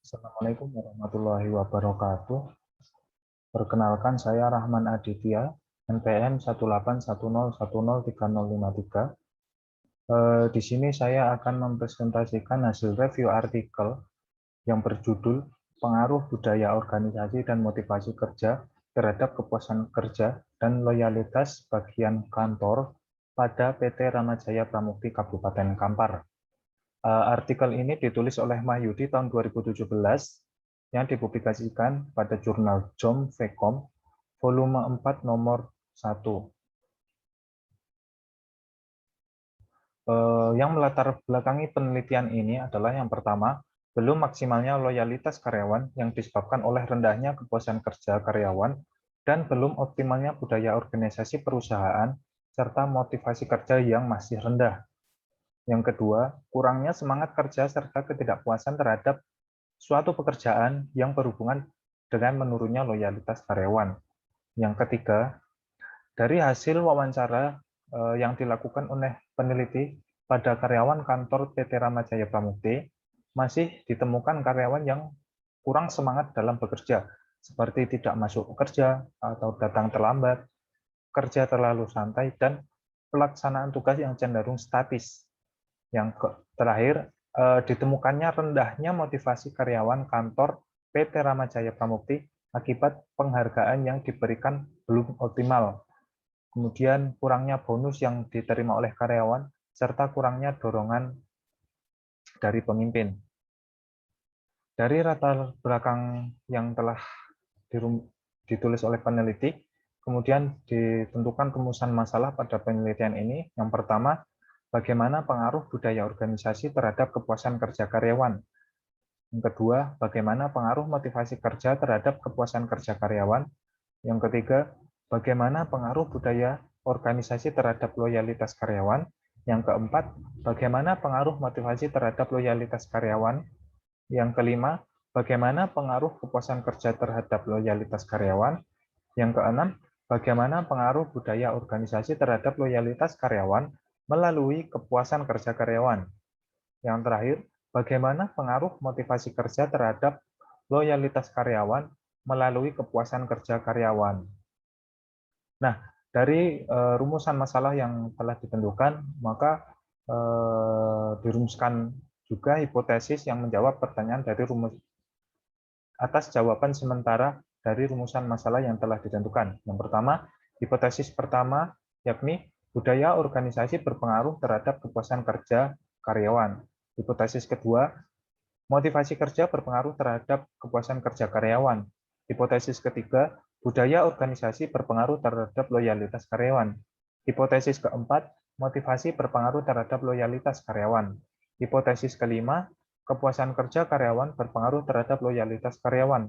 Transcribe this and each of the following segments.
Assalamualaikum warahmatullahi wabarakatuh. Perkenalkan, saya Rahman Aditya, NPM 181010303. Di sini saya akan mempresentasikan hasil review artikel yang berjudul Pengaruh Budaya Organisasi dan Motivasi Kerja terhadap Kepuasan Kerja dan Loyalitas Bagian Kantor pada PT Ramajaya Pramukti Kabupaten Kampar. Artikel ini ditulis oleh Mahyudi tahun 2017 yang dipublikasikan pada jurnal JOM Vkom volume 4 nomor 1. Yang melatar belakangi penelitian ini adalah yang pertama, belum maksimalnya loyalitas karyawan yang disebabkan oleh rendahnya kepuasan kerja karyawan dan belum optimalnya budaya organisasi perusahaan serta motivasi kerja yang masih rendah. Yang kedua, kurangnya semangat kerja serta ketidakpuasan terhadap suatu pekerjaan yang berhubungan dengan menurunnya loyalitas karyawan. Yang ketiga, dari hasil wawancara yang dilakukan oleh peneliti pada karyawan kantor PT Ramajaya Pramukti, masih ditemukan karyawan yang kurang semangat dalam bekerja, seperti tidak masuk kerja atau datang terlambat, kerja terlalu santai, dan pelaksanaan tugas yang cenderung statis. Yang terakhir, ditemukannya rendahnya motivasi karyawan kantor PT Ramajaya Pramukti akibat penghargaan yang diberikan belum optimal. Kemudian kurangnya bonus yang diterima oleh karyawan, serta kurangnya dorongan dari pemimpin. Dari latar belakang yang telah ditulis oleh peneliti, kemudian ditentukan rumusan masalah pada penelitian ini. Yang pertama, bagaimana pengaruh budaya organisasi terhadap kepuasan kerja karyawan. Yang kedua, bagaimana pengaruh motivasi kerja terhadap kepuasan kerja karyawan. Yang ketiga, bagaimana pengaruh budaya organisasi terhadap loyalitas karyawan. Yang keempat, bagaimana pengaruh motivasi terhadap loyalitas karyawan. Yang kelima, bagaimana pengaruh kepuasan kerja terhadap loyalitas karyawan. Yang keenam, bagaimana pengaruh budaya organisasi terhadap loyalitas karyawan melalui kepuasan kerja karyawan. Yang terakhir, bagaimana pengaruh motivasi kerja terhadap loyalitas karyawan melalui kepuasan kerja karyawan. Nah, dari rumusan masalah yang telah ditentukan, maka dirumuskan juga hipotesis yang menjawab pertanyaan dari rumus atas jawaban sementara dari rumusan masalah yang telah ditentukan. Yang pertama, hipotesis pertama yakni budaya organisasi berpengaruh terhadap kepuasan kerja karyawan. Hipotesis kedua, motivasi kerja berpengaruh terhadap kepuasan kerja karyawan. Hipotesis ketiga, budaya organisasi berpengaruh terhadap loyalitas karyawan. Hipotesis keempat, motivasi berpengaruh terhadap loyalitas karyawan. Hipotesis kelima, kepuasan kerja karyawan berpengaruh terhadap loyalitas karyawan.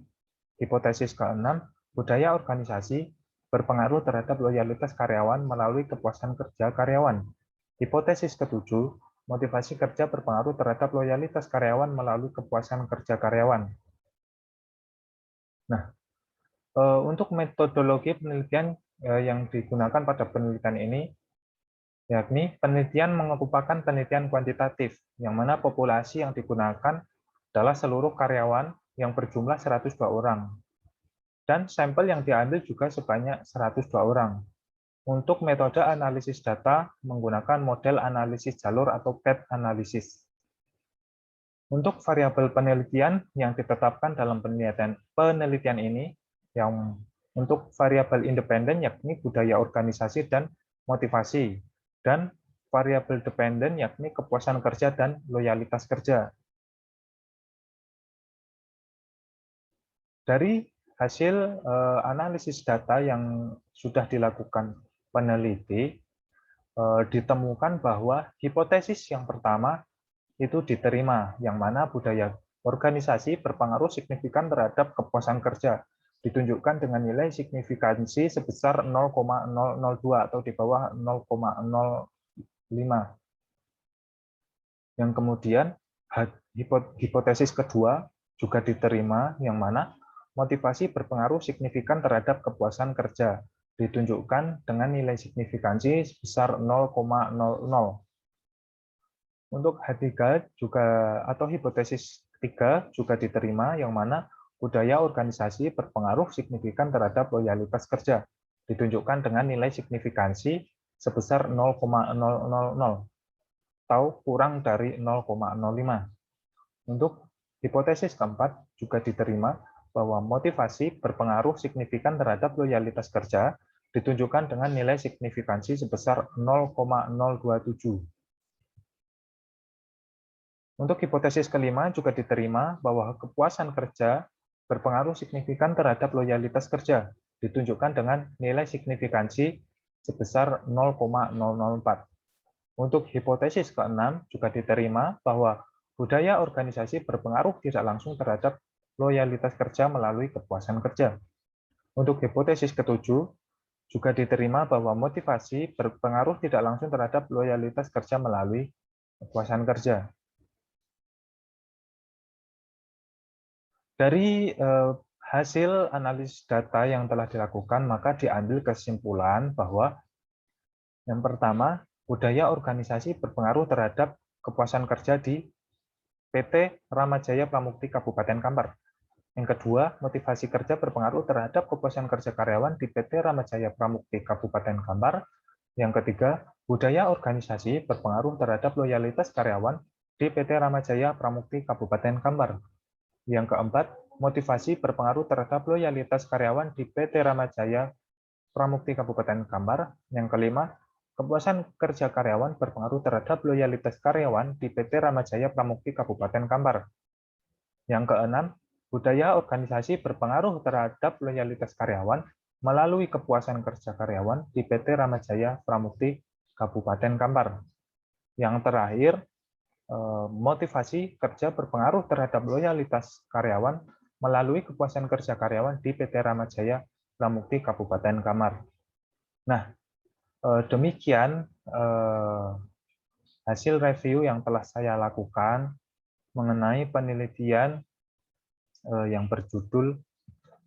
Hipotesis keenam, budaya organisasi berpengaruh terhadap loyalitas karyawan melalui kepuasan kerja karyawan. Hipotesis ketujuh, motivasi kerja berpengaruh terhadap loyalitas karyawan melalui kepuasan kerja karyawan. Nah, untuk metodologi penelitian yang digunakan pada penelitian ini, yakni penelitian merupakan penelitian kuantitatif, yang mana populasi yang digunakan adalah seluruh karyawan yang berjumlah 102 orang. Dan sampel yang diambil juga sebanyak 102 orang. Untuk metode analisis data menggunakan model analisis jalur atau path analysis. Untuk variabel penelitian yang ditetapkan dalam penelitian ini, yang untuk variabel independen yakni budaya organisasi dan motivasi, dan variabel dependen yakni kepuasan kerja dan loyalitas kerja. Dari hasil analisis data yang sudah dilakukan peneliti, ditemukan bahwa hipotesis yang pertama itu diterima, yang mana budaya organisasi berpengaruh signifikan terhadap kepuasan kerja, ditunjukkan dengan nilai signifikansi sebesar 0,002 atau di bawah 0,05. Yang kemudian hipotesis kedua juga diterima, yang mana motivasi berpengaruh signifikan terhadap kepuasan kerja, ditunjukkan dengan nilai signifikansi sebesar 0,00. Untuk H3 juga atau hipotesis 3 juga diterima, yang mana budaya organisasi berpengaruh signifikan terhadap loyalitas kerja, ditunjukkan dengan nilai signifikansi sebesar 0,000 atau kurang dari 0,05. Untuk hipotesis keempat juga diterima bahwa motivasi berpengaruh signifikan terhadap loyalitas kerja, ditunjukkan dengan nilai signifikansi sebesar 0,027. Untuk hipotesis kelima juga diterima bahwa kepuasan kerja berpengaruh signifikan terhadap loyalitas kerja, ditunjukkan dengan nilai signifikansi sebesar 0,004. Untuk hipotesis keenam juga diterima bahwa budaya organisasi berpengaruh tidak langsung terhadap loyalitas kerja melalui kepuasan kerja. Untuk hipotesis ketujuh juga diterima bahwa motivasi berpengaruh tidak langsung terhadap loyalitas kerja melalui kepuasan kerja. Dari hasil analisis data yang telah dilakukan, maka diambil kesimpulan bahwa yang pertama, budaya organisasi berpengaruh terhadap kepuasan kerja di PT Ramajaya Pramukti Kabupaten Kampar. Yang kedua, motivasi kerja berpengaruh terhadap kepuasan kerja karyawan di PT Ramajaya Pramukti Kabupaten Kampar. Yang ketiga, budaya organisasi berpengaruh terhadap loyalitas karyawan di PT Ramajaya Pramukti Kabupaten Kampar. Yang keempat, motivasi berpengaruh terhadap loyalitas karyawan di PT Ramajaya Pramukti Kabupaten Kampar. Yang kelima, kepuasan kerja karyawan berpengaruh terhadap loyalitas karyawan di PT Ramajaya Pramukti Kabupaten Kampar. Yang keenam, budaya organisasi berpengaruh terhadap loyalitas karyawan melalui kepuasan kerja karyawan di PT Ramajaya Pramukti Kabupaten Kampar. Yang terakhir, motivasi kerja berpengaruh terhadap loyalitas karyawan melalui kepuasan kerja karyawan di PT Ramajaya Pramukti Kabupaten Kampar. Nah, demikian hasil review yang telah saya lakukan mengenai penelitian yang berjudul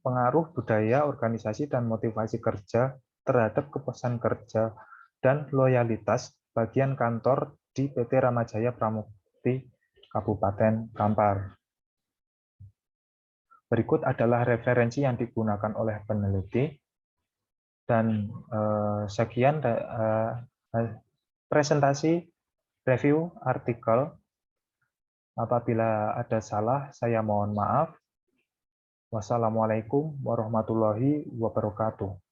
Pengaruh Budaya Organisasi dan Motivasi Kerja terhadap Kepuasan Kerja dan Loyalitas Bagian Kantor di PT Ramajaya Pramukti Kabupaten Kampar. Berikut adalah referensi yang digunakan oleh peneliti. Dan sekian presentasi review artikel. Apabila ada salah, saya mohon maaf. Wassalamualaikum warahmatullahi wabarakatuh.